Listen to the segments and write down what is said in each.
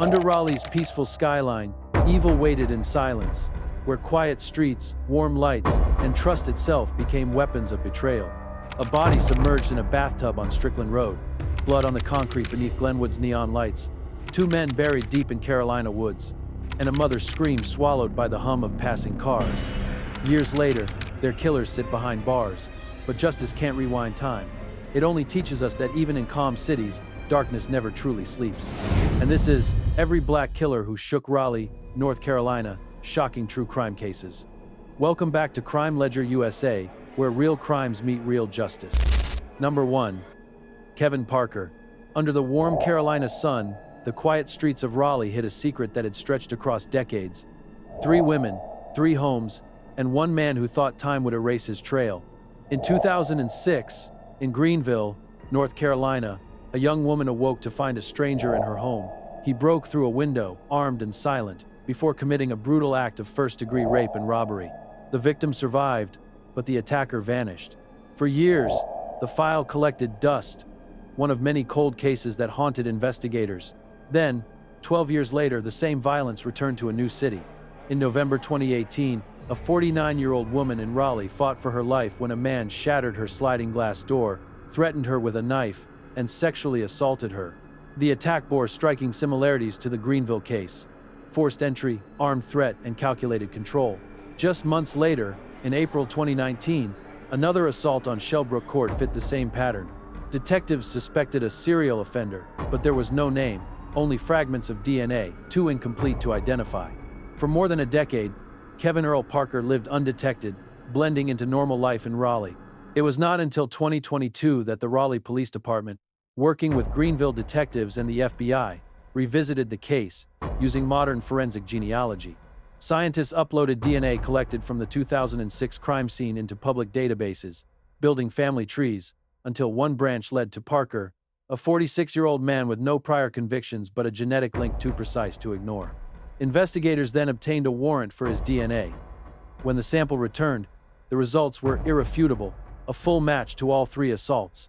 Under Raleigh's peaceful skyline, evil waited in silence, where quiet streets, warm lights, and trust itself became weapons of betrayal. A body submerged in a bathtub on Strickland Road, blood on the concrete beneath Glenwood's neon lights, two men buried deep in Carolina woods, and a mother's scream swallowed by the hum of passing cars. Years later, their killers sit behind bars, but justice can't rewind time. It only teaches us that even in calm cities, darkness never truly sleeps. And this is Every Black Killer Who Shook Raleigh, North Carolina, Shocking True Crime Cases. Welcome back to Crime Ledger USA, where real crimes meet real justice. Number 1. Kevin Parker. Under the warm Carolina sun, the quiet streets of Raleigh hid a secret that had stretched across decades. 3 women, 3 homes, and 1 man who thought time would erase his trail. In 2006, in Greenville, North Carolina, a young woman awoke to find a stranger in her home. He broke through a window, armed and silent, before committing a brutal act of first-degree rape and robbery. The victim survived, but the attacker vanished. For years, the file collected dust, one of many cold cases that haunted investigators. Then, 12 years later, the same violence returned to a new city. In November 2018, a 49-year-old woman in Raleigh fought for her life when a man shattered her sliding glass door, threatened her with a knife, and sexually assaulted her. The attack bore striking similarities to the Greenville case: forced entry, armed threat, and calculated control. Just months later, in April 2019, another assault on Shellbrook Court fit the same pattern. Detectives suspected a serial offender, but there was no name, only fragments of DNA, too incomplete to identify. For more than a decade, Kevin Earl Parker lived undetected, blending into normal life in Raleigh. It was not until 2022 that the Raleigh Police Department, working with Greenville detectives and the FBI, revisited the case, using modern forensic genealogy. Scientists uploaded DNA collected from the 2006 crime scene into public databases, building family trees, until one branch led to Parker, a 46-year-old man with no prior convictions but a genetic link too precise to ignore. Investigators then obtained a warrant for his DNA. When the sample returned, the results were irrefutable, a full match to all 3 assaults.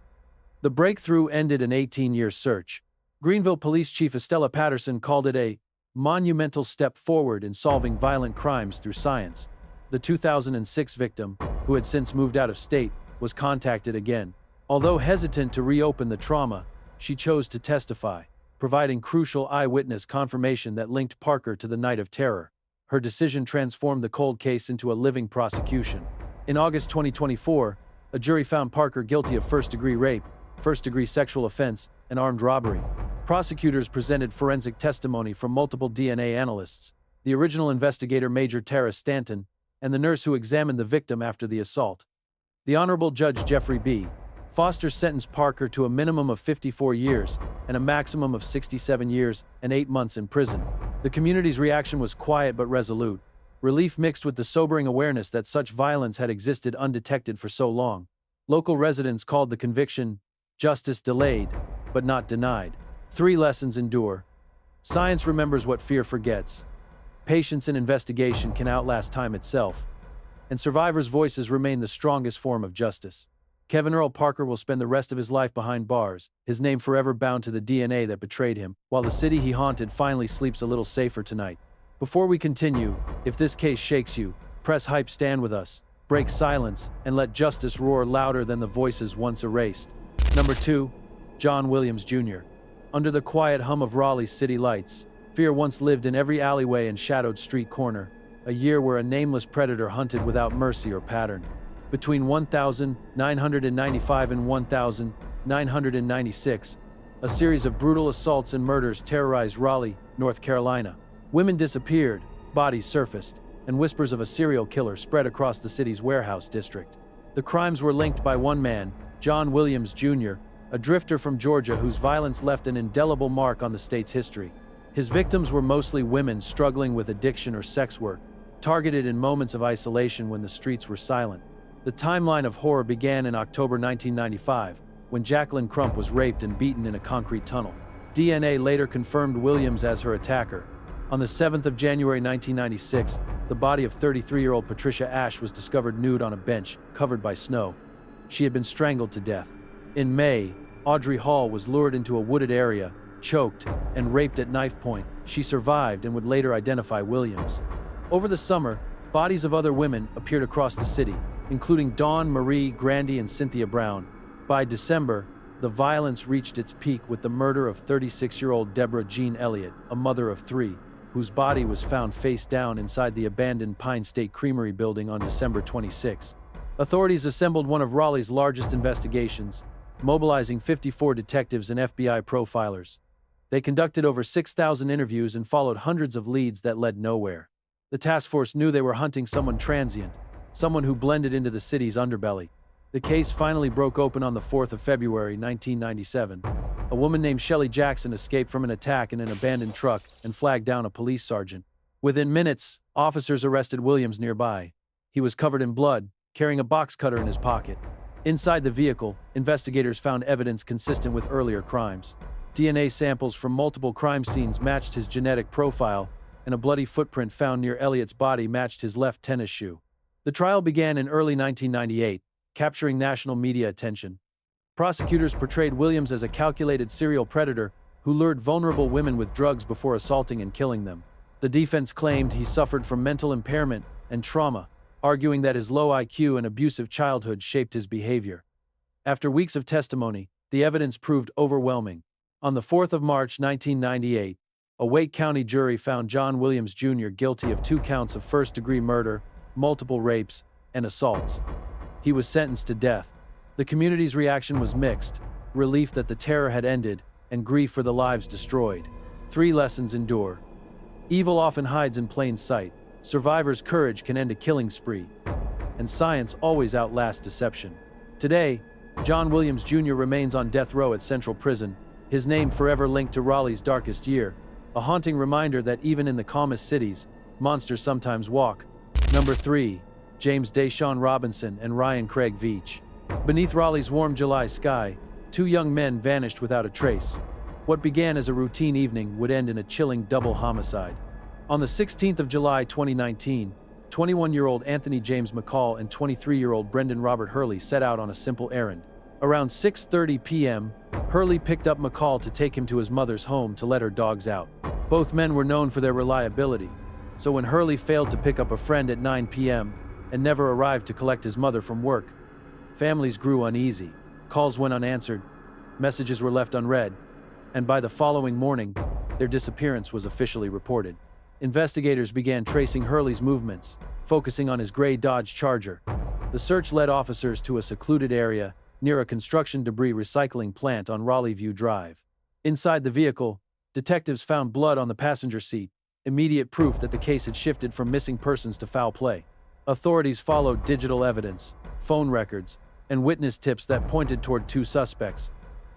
The breakthrough ended an 18-year search. Greenville Police Chief Estella Patterson called it a monumental step forward in solving violent crimes through science. The 2006 victim, who had since moved out of state, was contacted again. Although hesitant to reopen the trauma, she chose to testify, providing crucial eyewitness confirmation that linked Parker to the night of terror. Her decision transformed the cold case into a living prosecution. In August 2024, a jury found Parker guilty of first-degree rape, first-degree sexual offense, and armed robbery. Prosecutors presented forensic testimony from multiple DNA analysts, the original investigator Major Tara Stanton, and the nurse who examined the victim after the assault. The Honorable Judge Jeffrey B. Foster sentenced Parker to a minimum of 54 years and a maximum of 67 years and 8 months in prison. The community's reaction was quiet but resolute, relief mixed with the sobering awareness that such violence had existed undetected for so long. Local residents called the conviction justice delayed, but not denied. 3 lessons endure. Science remembers what fear forgets. Patience and investigation can outlast time itself. And survivors' voices remain the strongest form of justice. Kevin Earl Parker will spend the rest of his life behind bars, his name forever bound to the DNA that betrayed him, while the city he haunted finally sleeps a little safer tonight. Before we continue, if this case shakes you, press hype, stand with us, break silence, and let justice roar louder than the voices once erased. Number 2. John Williams Jr. Under the quiet hum of Raleigh's city lights, fear once lived in every alleyway and shadowed street corner, a year where a nameless predator hunted without mercy or pattern. Between 1995 and 1996, a series of brutal assaults and murders terrorized Raleigh, North Carolina. Women disappeared, bodies surfaced, and whispers of a serial killer spread across the city's warehouse district. The crimes were linked by one man, John Williams Jr., a drifter from Georgia whose violence left an indelible mark on the state's history. His victims were mostly women struggling with addiction or sex work, targeted in moments of isolation when the streets were silent. The timeline of horror began in October 1995, when Jacqueline Crump was raped and beaten in a concrete tunnel. DNA later confirmed Williams as her attacker. On the 7th of January 1996, the body of 33-year-old Patricia Ash was discovered nude on a bench, covered by snow. She had been strangled to death. In May, Audrey Hall was lured into a wooded area, choked, and raped at knife point, she survived and would later identify Williams. Over the summer, bodies of other women appeared across the city, including Dawn, Marie, Grandy, and Cynthia Brown. By December, the violence reached its peak with the murder of 36-year-old Deborah Jean Elliott, a mother of three, whose body was found face down inside the abandoned Pine State Creamery building on December 26. Authorities assembled one of Raleigh's largest investigations, mobilizing 54 detectives and FBI profilers. They conducted over 6,000 interviews and followed hundreds of leads that led nowhere. The task force knew they were hunting someone transient, someone who blended into the city's underbelly. The case finally broke open on the 4th of February, 1997. A woman named Shelley Jackson escaped from an attack in an abandoned truck and flagged down a police sergeant. Within minutes, officers arrested Williams nearby. He was covered in blood, carrying a box cutter in his pocket. Inside the vehicle, investigators found evidence consistent with earlier crimes. DNA samples from multiple crime scenes matched his genetic profile, and a bloody footprint found near Elliott's body matched his left tennis shoe. The trial began in early 1998, capturing national media attention. Prosecutors portrayed Williams as a calculated serial predator who lured vulnerable women with drugs before assaulting and killing them. The defense claimed he suffered from mental impairment and trauma, arguing that his low IQ and abusive childhood shaped his behavior. After weeks of testimony, the evidence proved overwhelming. On the 4th of March 1998, a Wake County jury found John Williams Jr. guilty of 2 counts of first-degree murder, multiple rapes, and assaults. He was sentenced to death. The community's reaction was mixed: relief that the terror had ended, and grief for the lives destroyed. 3 lessons endure. Evil often hides in plain sight. Survivors' courage can end a killing spree. And science always outlasts deception. Today, John Williams Jr. remains on death row at Central Prison, his name forever linked to Raleigh's darkest year, a haunting reminder that even in the calmest cities, monsters sometimes walk. Number 3. James Daishawn Robinson and Ryan Craig Veach. Beneath Raleigh's warm July sky, 2 young men vanished without a trace. What began as a routine evening would end in a chilling double homicide. On the 16th of July 2019, 21-year-old Anthony James McCall and 23-year-old Brendan Robert Hurley set out on a simple errand. Around 6:30 p.m., Hurley picked up McCall to take him to his mother's home to let her dogs out. Both men were known for their reliability, so when Hurley failed to pick up a friend at 9 p.m. and never arrived to collect his mother from work, families grew uneasy. Calls went unanswered, messages were left unread, and by the following morning, their disappearance was officially reported. Investigators began tracing Hurley's movements, focusing on his gray Dodge Charger. The search led officers to a secluded area near a construction debris recycling plant on Raleigh View Drive. Inside the vehicle, detectives found blood on the passenger seat, immediate proof that the case had shifted from missing persons to foul play. Authorities followed digital evidence, phone records, and witness tips that pointed toward 2 suspects: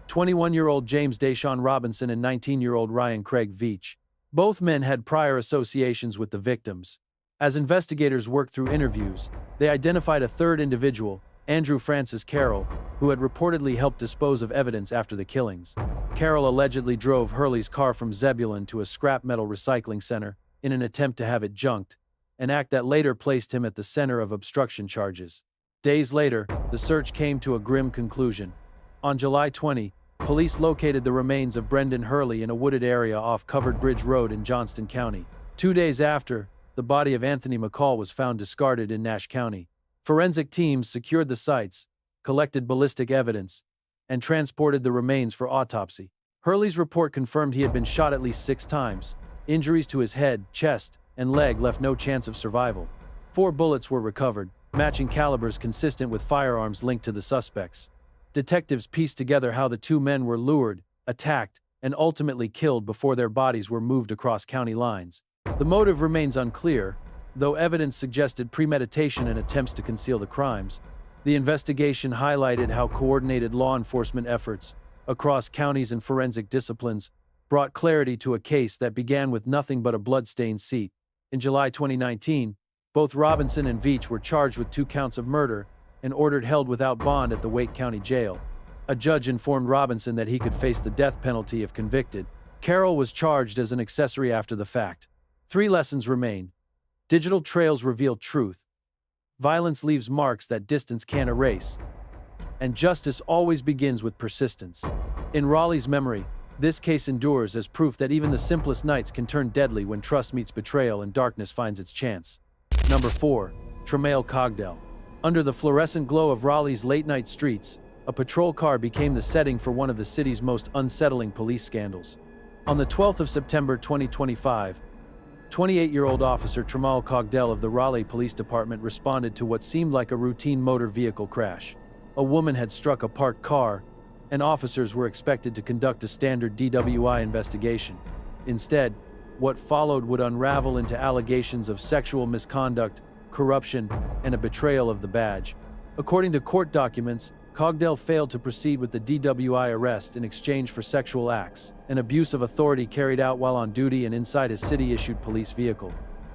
21-year-old James Daishawn Robinson and 19-year-old Ryan Craig Veach. Both men had prior associations with the victims. As investigators worked through interviews, they identified a third individual, Andrew Francis Carroll, who had reportedly helped dispose of evidence after the killings. Carroll allegedly drove Hurley's car from Zebulon to a scrap metal recycling center in an attempt to have it junked, an act that later placed him at the center of obstruction charges. Days later, the search came to a grim conclusion. On July 20, police located the remains of Brendan Hurley in a wooded area off Covered Bridge Road in Johnston County. 2 days after, the body of Anthony McCall was found discarded in Nash County. Forensic teams secured the sites, collected ballistic evidence, and transported the remains for autopsy. Hurley's report confirmed he had been shot at least 6 times. Injuries to his head, chest, and leg left no chance of survival. 4 bullets were recovered, matching calibers consistent with firearms linked to the suspects. Detectives pieced together how the 2 men were lured, attacked, and ultimately killed before their bodies were moved across county lines. The motive remains unclear, though evidence suggested premeditation and attempts to conceal the crimes. The investigation highlighted how coordinated law enforcement efforts across counties and forensic disciplines brought clarity to a case that began with nothing but a blood-stained seat. In July 2019, both Robinson and Veach were charged with 2 counts of murder and ordered held without bond at the Wake County Jail. A judge informed Robinson that he could face the death penalty if convicted. Carroll was charged as an accessory after the fact. 3 lessons remain. Digital trails reveal truth. Violence leaves marks that distance can't erase. And justice always begins with persistence. In Raleigh's memory, This case endures as proof that even the simplest nights can turn deadly when trust meets betrayal and darkness finds its chance. Number 4. Tremale Cogdell. Under the fluorescent glow of Raleigh's late-night streets, a patrol car became the setting for one of the city's most unsettling police scandals. On the 12th of September 2025, 28-year-old officer Tremale Cogdell of the Raleigh Police Department responded to what seemed like a routine motor vehicle crash. A woman had struck a parked car, and officers were expected to conduct a standard DWI investigation. Instead, what followed would unravel into allegations of sexual misconduct, corruption, and a betrayal of the badge. According to court documents, Cogdell failed to proceed with the DWI arrest in exchange for sexual acts, an abuse of authority carried out while on duty and inside his city-issued police vehicle.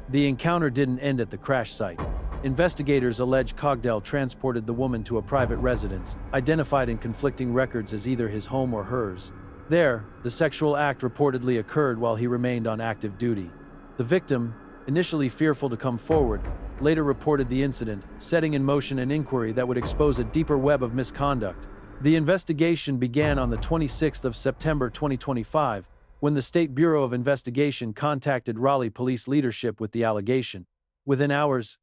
The encounter didn't end at the crash site. Investigators allege Cogdell transported the woman to a private residence, identified in conflicting records as either his home or hers. There, the sexual act reportedly occurred while he remained on active duty. The victim, initially fearful to come forward, later reported the incident, setting in motion an inquiry that would expose a deeper web of misconduct. The investigation began on the 26th of September 2025, when the State Bureau of Investigation contacted Raleigh police leadership with the allegation. Within hours,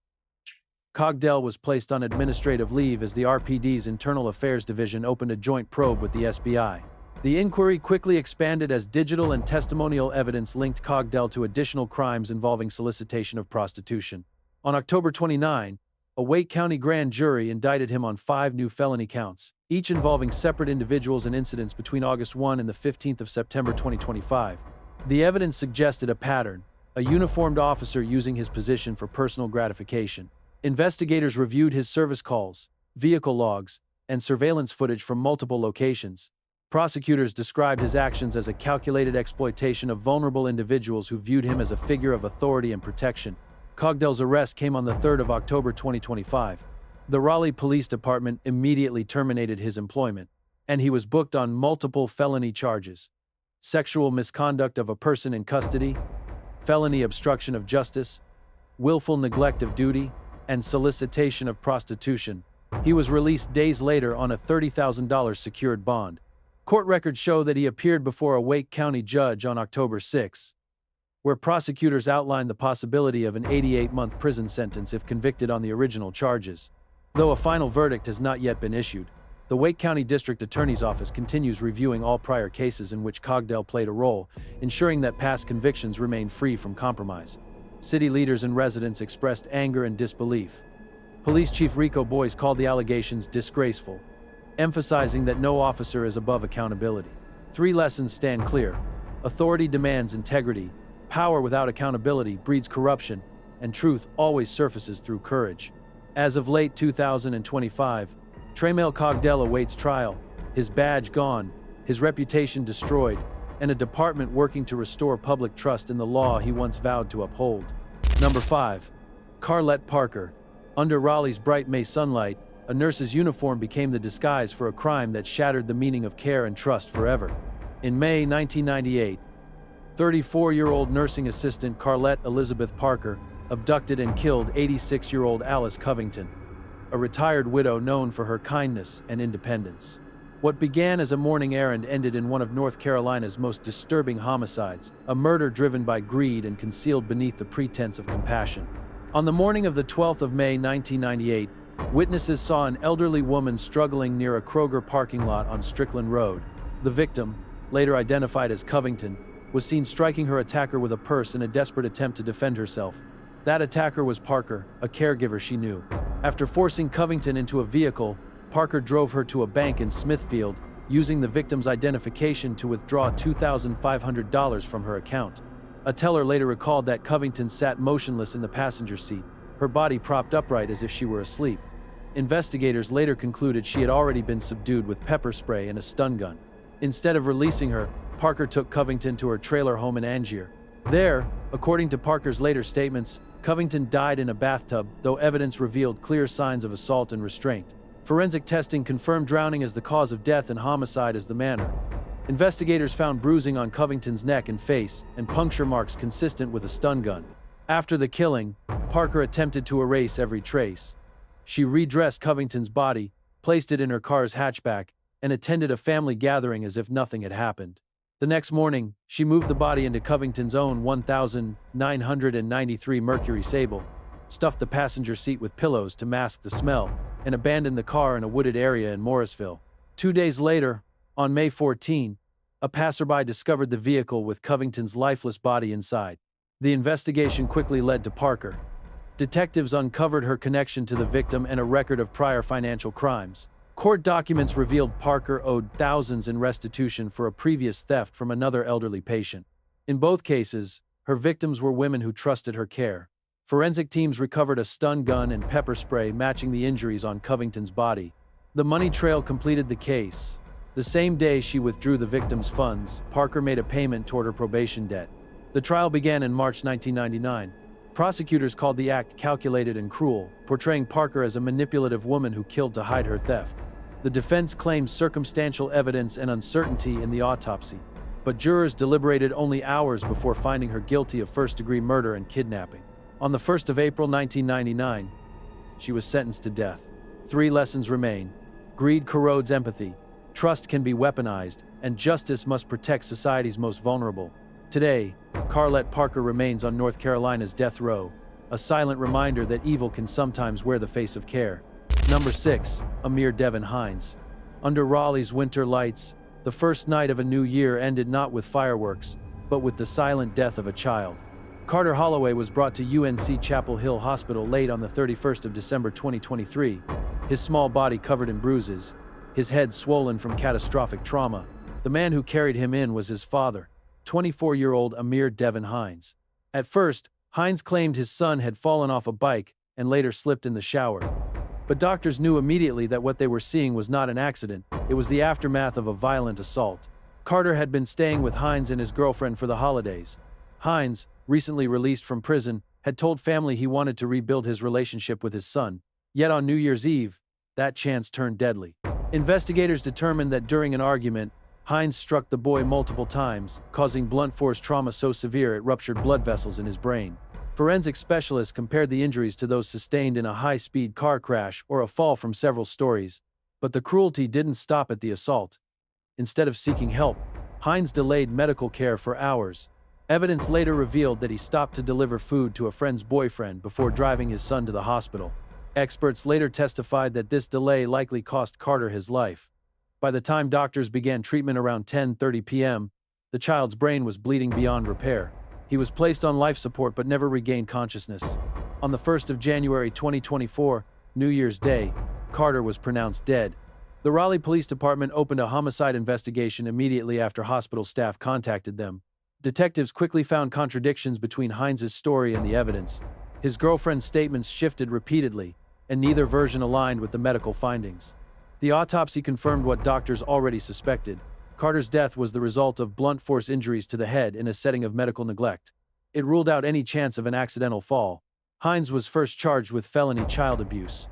Cogdell was placed on administrative leave as the RPD's Internal Affairs Division opened a joint probe with the SBI. The inquiry quickly expanded as digital and testimonial evidence linked Cogdell to additional crimes involving solicitation of prostitution. On October 29, a Wake County grand jury indicted him on 5 new felony counts, each involving separate individuals and incidents between August 1 and the 15th of September 2025. The evidence suggested a pattern, a uniformed officer using his position for personal gratification. Investigators reviewed his service calls, vehicle logs, and surveillance footage from multiple locations. Prosecutors described his actions as a calculated exploitation of vulnerable individuals who viewed him as a figure of authority and protection. Cogdell's arrest came on the 3rd of October 2025. The Raleigh Police Department immediately terminated his employment, and he was booked on multiple felony charges: sexual misconduct of a person in custody, felony obstruction of justice, willful neglect of duty, and solicitation of prostitution. He was released days later on a $30,000 secured bond. Court records show that he appeared before a Wake County judge on October 6, where prosecutors outlined the possibility of an 88-month prison sentence if convicted on the original charges. Though a final verdict has not yet been issued, the Wake County District Attorney's Office continues reviewing all prior cases in which Cogdell played a role, ensuring that past convictions remain free from compromise. City leaders and residents expressed anger and disbelief. Police Chief Rico Boyce called the allegations disgraceful, emphasizing that no officer is above accountability. 3 lessons stand clear. Authority demands integrity, power without accountability breeds corruption, and truth always surfaces through courage. As of late 2025, Tremale Cogdell awaits trial, his badge gone, his reputation destroyed, and a department working to restore public trust in the law he once vowed to uphold. Number 5. Carlette Parker. Under Raleigh's bright May sunlight, a nurse's uniform became the disguise for a crime that shattered the meaning of care and trust forever. In May 1998, 34-year-old nursing assistant Carlette Elizabeth Parker abducted and killed 86-year-old Alice Covington, a retired widow known for her kindness and independence. What began as a morning errand ended in one of North Carolina's most disturbing homicides, a murder driven by greed and concealed beneath the pretense of compassion. On the morning of the 12th of May 1998, witnesses saw an elderly woman struggling near a Kroger parking lot on Strickland Road. The victim, later identified as Covington, was seen striking her attacker with a purse in a desperate attempt to defend herself. That attacker was Parker, a caregiver she knew. After forcing Covington into a vehicle, Parker drove her to a bank in Smithfield, using the victim's identification to withdraw $2,500 from her account. A teller later recalled that Covington sat motionless in the passenger seat, her body propped upright as if she were asleep. Investigators later concluded she had already been subdued with pepper spray and a stun gun. Instead of releasing her, Parker took Covington to her trailer home in Angier. There, according to Parker's later statements, Covington died in a bathtub, though evidence revealed clear signs of assault and restraint. Forensic testing confirmed drowning as the cause of death and homicide as the manner. Investigators found bruising on Covington's neck and face, and puncture marks consistent with a stun gun. After the killing, Parker attempted to erase every trace. She redressed Covington's body, placed it in her car's hatchback, and attended a family gathering as if nothing had happened. The next morning, she moved the body into Covington's own 1993 Mercury Sable, stuffed the passenger seat with pillows to mask the smell, and abandoned the car in a wooded area in Morrisville. 2 days later, on May 14, a passerby discovered the vehicle with Covington's lifeless body inside. The investigation quickly led to Parker. Detectives uncovered her connection to the victim and a record of prior financial crimes. Court documents revealed Parker owed thousands in restitution for a previous theft from another elderly patient. In both cases, her victims were women who trusted her care. Forensic teams recovered a stun gun and pepper spray matching the injuries on Covington's body. The money trail completed the case. The same day she withdrew the victim's funds, Parker made a payment toward her probation debt. The trial began in March 1999. Prosecutors called the act calculated and cruel, portraying Parker as a manipulative woman who killed to hide her theft. The defense claimed circumstantial evidence and uncertainty in the autopsy, but jurors deliberated only hours before finding her guilty of first-degree murder and kidnapping. On the 1st of April 1999, she was sentenced to death. 3 lessons remain. Greed corrodes empathy, trust can be weaponized, and justice must protect society's most vulnerable. Today, Carlette Parker remains on North Carolina's death row, a silent reminder that evil can sometimes wear the face of care. Number 6. Amir Devon Hines. Under Raleigh's winter lights, the first night of a new year ended not with fireworks, but with the silent death of a child. Carter Holloway was brought to UNC Chapel Hill Hospital late on the 31st of December 2023, his small body covered in bruises, his head swollen from catastrophic trauma. The man who carried him in was his father, 24-year-old Amir Devon Hines. At first, Hines claimed his son had fallen off a bike and later slipped in the shower. But doctors knew immediately that what they were seeing was not an accident, it was the aftermath of a violent assault. Carter had been staying with Hines and his girlfriend for the holidays. Hines, recently released from prison, had told family he wanted to rebuild his relationship with his son. Yet on New Year's Eve, that chance turned deadly. Investigators determined that during an argument, Hines struck the boy multiple times, causing blunt force trauma so severe it ruptured blood vessels in his brain. Forensic specialists compared the injuries to those sustained in a high-speed car crash or a fall from several stories, but the cruelty didn't stop at the assault. Instead of seeking help, Hines delayed medical care for hours. Evidence later revealed that he stopped to deliver food to a friend's boyfriend before driving his son to the hospital. Experts later testified that this delay likely cost Carter his life. By the time doctors began treatment around 10:30 p.m., the child's brain was bleeding beyond repair. He was placed on life support but never regained consciousness. On the 1st of January 2024, New Year's Day, Carter was pronounced dead. The Raleigh Police Department opened a homicide investigation immediately after hospital staff contacted them. Detectives quickly found contradictions between Hines's story and the evidence. His girlfriend's statements shifted repeatedly, and neither version aligned with the medical findings. The autopsy confirmed what doctors already suspected. Carter's death was the result of blunt force injuries to the head in a setting of medical neglect. It ruled out any chance of an accidental fall. Hines was first charged with felony child abuse.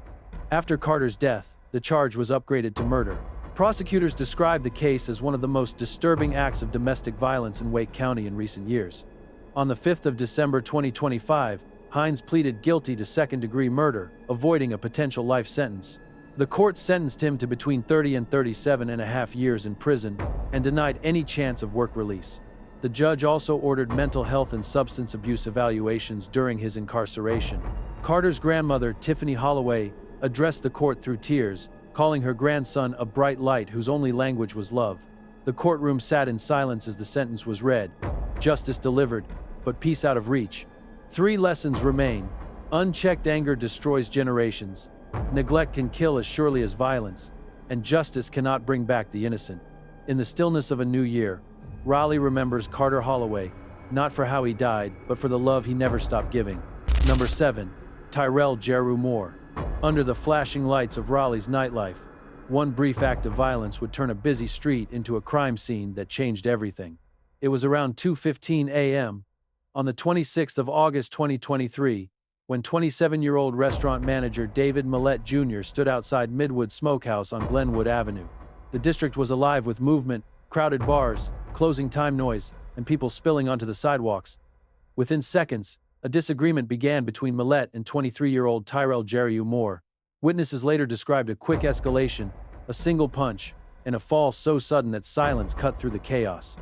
After Carter's death, the charge was upgraded to murder. Prosecutors described the case as one of the most disturbing acts of domestic violence in Wake County in recent years. On the 5th of December 2025, Hines pleaded guilty to second-degree murder, avoiding a potential life sentence. The court sentenced him to between 30 and 37.5 years in prison and denied any chance of work release. The judge also ordered mental health and substance abuse evaluations during his incarceration. Carter's grandmother, Tiffany Holloway, addressed the court through tears, calling her grandson a bright light whose only language was love. The courtroom sat in silence as the sentence was read. Justice delivered, but peace out of reach. 3 lessons remain. Unchecked anger destroys generations. Neglect can kill as surely as violence, and justice cannot bring back the innocent. In the stillness of a new year, Raleigh remembers Carter Holloway, not for how he died, but for the love he never stopped giving. Number 7. Tyrell Jarue Moore. Under the flashing lights of Raleigh's nightlife, one brief act of violence would turn a busy street into a crime scene that changed everything. It was around 2:15 a.m. on the 26th of August 2023, when 27-year-old restaurant manager David Millett Jr. stood outside Midwood Smokehouse on Glenwood Avenue. The district was alive with movement, crowded bars, closing time noise, and people spilling onto the sidewalks. Within seconds, a disagreement began between Millett and 23-year-old Tyrell Jarue Moore. Witnesses later described a quick escalation, a single punch, and a fall so sudden that silence cut through the chaos.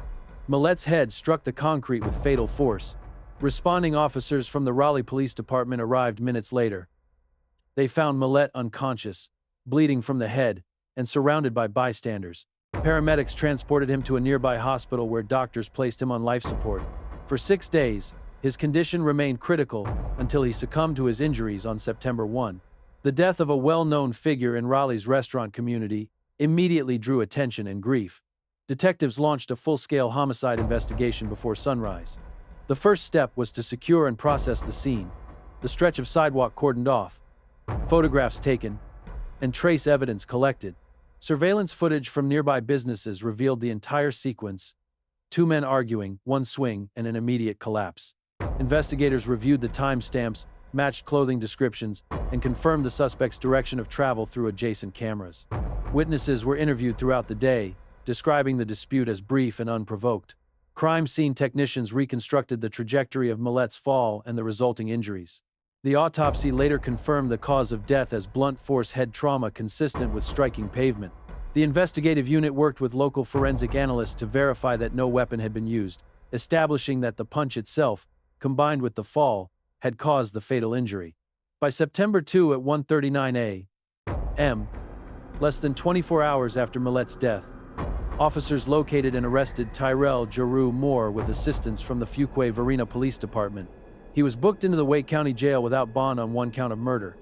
Millette's head struck the concrete with fatal force. Responding officers from the Raleigh Police Department arrived minutes later. They found Millette unconscious, bleeding from the head, and surrounded by bystanders. Paramedics transported him to a nearby hospital where doctors placed him on life support. For 6 days, his condition remained critical until he succumbed to his injuries on September 1. The death of a well-known figure in Raleigh's restaurant community immediately drew attention and grief. Detectives launched a full-scale homicide investigation before sunrise. The first step was to secure and process the scene, the stretch of sidewalk cordoned off, photographs taken, and trace evidence collected. Surveillance footage from nearby businesses revealed the entire sequence: 2 men arguing, 1 swing, and an immediate collapse. Investigators reviewed the timestamps, matched clothing descriptions, and confirmed the suspect's direction of travel through adjacent cameras. Witnesses were interviewed throughout the day, describing the dispute as brief and unprovoked. Crime scene technicians reconstructed the trajectory of Millette's fall and the resulting injuries. The autopsy later confirmed the cause of death as blunt force head trauma consistent with striking pavement. The investigative unit worked with local forensic analysts to verify that no weapon had been used, establishing that the punch itself, combined with the fall, had caused the fatal injury. By September 2 at 1:39 a.m., less than 24 hours after Millette's death, officers located and arrested Tyrell Jarue Moore with assistance from the Fuquay-Varina Police Department. He was booked into the Wake County Jail without bond on 1 count of murder.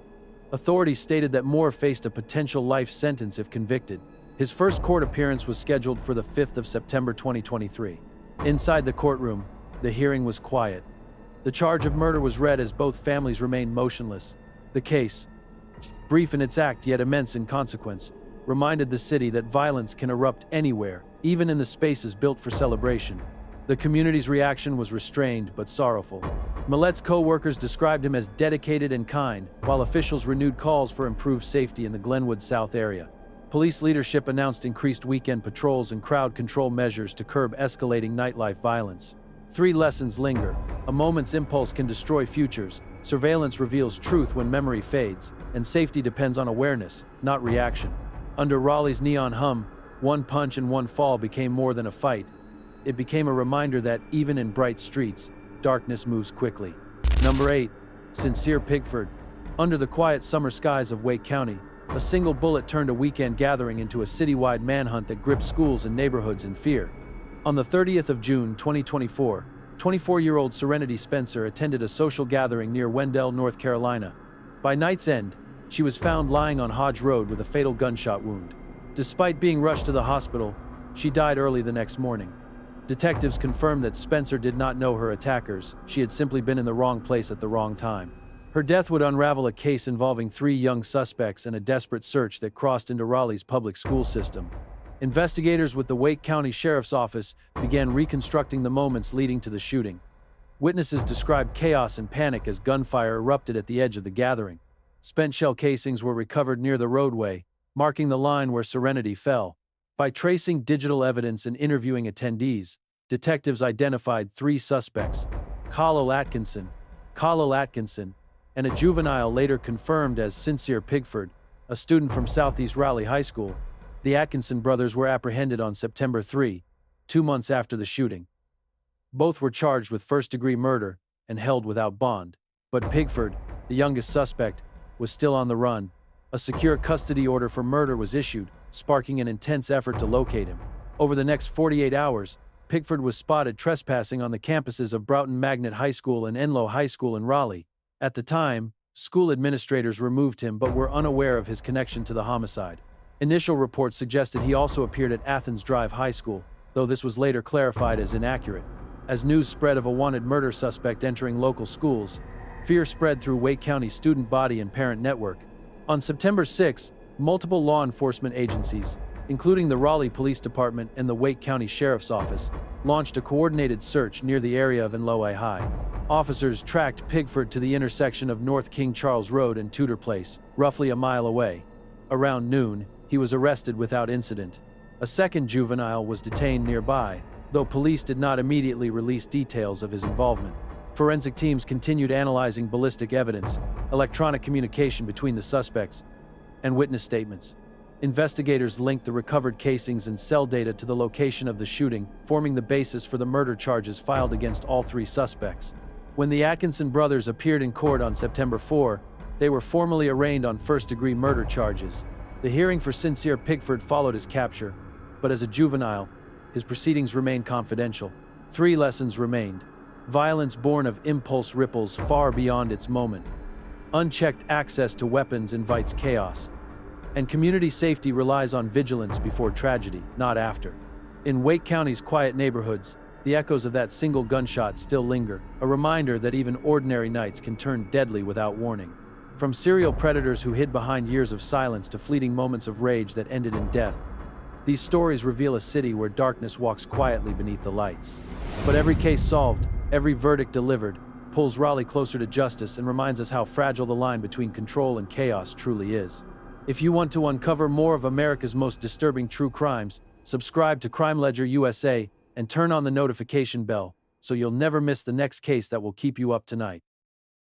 Authorities stated that Moore faced a potential life sentence if convicted. His first court appearance was scheduled for the 5th of September 2023. Inside the courtroom, the hearing was quiet. The charge of murder was read as both families remained motionless. The case, brief in its act yet immense in consequence, reminded the city that violence can erupt anywhere, even in the spaces built for celebration. The community's reaction was restrained but sorrowful. Millette's co-workers described him as dedicated and kind, while officials renewed calls for improved safety in the Glenwood South area. Police leadership announced increased weekend patrols and crowd control measures to curb escalating nightlife violence. 3 lessons linger. A moment's impulse can destroy futures. Surveillance reveals truth when memory fades, and safety depends on awareness, not reaction. Under Raleigh's neon hum, 1 punch and 1 fall became more than a fight. It became a reminder that, even in bright streets, darkness moves quickly. Number 8. Syncere Pigford. Under the quiet summer skies of Wake County, a single bullet turned a weekend gathering into a citywide manhunt that gripped schools and neighborhoods in fear. On the 30th of June 2024, 24-year-old Serenity Spencer attended a social gathering near Wendell, North Carolina. By night's end, she was found lying on Hodge Road with a fatal gunshot wound. Despite being rushed to the hospital, she died early the next morning. Detectives confirmed that Spencer did not know her attackers. She had simply been in the wrong place at the wrong time. Her death would unravel a case involving 3 young suspects and a desperate search that crossed into Raleigh's public school system. Investigators with the Wake County Sheriff's Office began reconstructing the moments leading to the shooting. Witnesses described chaos and panic as gunfire erupted at the edge of the gathering. Spent shell casings were recovered near the roadway, marking the line where Serenity fell. By tracing digital evidence and interviewing attendees, detectives identified 3 suspects: Carlette Atkinson, and a juvenile later confirmed as Syncere Pigford, a student from Southeast Raleigh High School. The Atkinson brothers were apprehended on September 3, 2 months after the shooting. Both were charged with first-degree murder and held without bond. But Pigford, the youngest suspect, was still on the run. A secure custody order for murder was issued, sparking an intense effort to locate him. Over the next 48 hours, Pigford was spotted trespassing on the campuses of Broughton Magnet High School and Enloe High School in Raleigh. At the time, school administrators removed him but were unaware of his connection to the homicide. Initial reports suggested he also appeared at Athens Drive High School, though this was later clarified as inaccurate. As news spread of a wanted murder suspect entering local schools, fear spread through Wake County student body and parent network. On September 6, multiple law enforcement agencies, including the Raleigh Police Department and the Wake County Sheriff's Office, launched a coordinated search near the area of Enloe High. Officers tracked Pigford to the intersection of North King Charles Road and Tudor Place, roughly a mile away. Around noon, he was arrested without incident. A second juvenile was detained nearby, though police did not immediately release details of his involvement. Forensic teams continued analyzing ballistic evidence, electronic communication between the suspects, and witness statements. Investigators linked the recovered casings and cell data to the location of the shooting, forming the basis for the murder charges filed against all three suspects. When the Atkinson brothers appeared in court on September 4, they were formally arraigned on first-degree murder charges. The hearing for Syncere Pigford followed his capture, but as a juvenile, his proceedings remained confidential. 3 lessons remained. Violence born of impulse ripples far beyond its moment. Unchecked access to weapons invites chaos. And community safety relies on vigilance before tragedy, not after. In Wake County's quiet neighborhoods, the echoes of that single gunshot still linger, a reminder that even ordinary nights can turn deadly without warning. From serial predators who hid behind years of silence to fleeting moments of rage that ended in death, these stories reveal a city where darkness walks quietly beneath the lights. But every case solved, every verdict delivered, pulls Raleigh closer to justice and reminds us how fragile the line between control and chaos truly is. If you want to uncover more of America's most disturbing true crimes, subscribe to Crime Ledger USA and turn on the notification bell so you'll never miss the next case that will keep you up to night.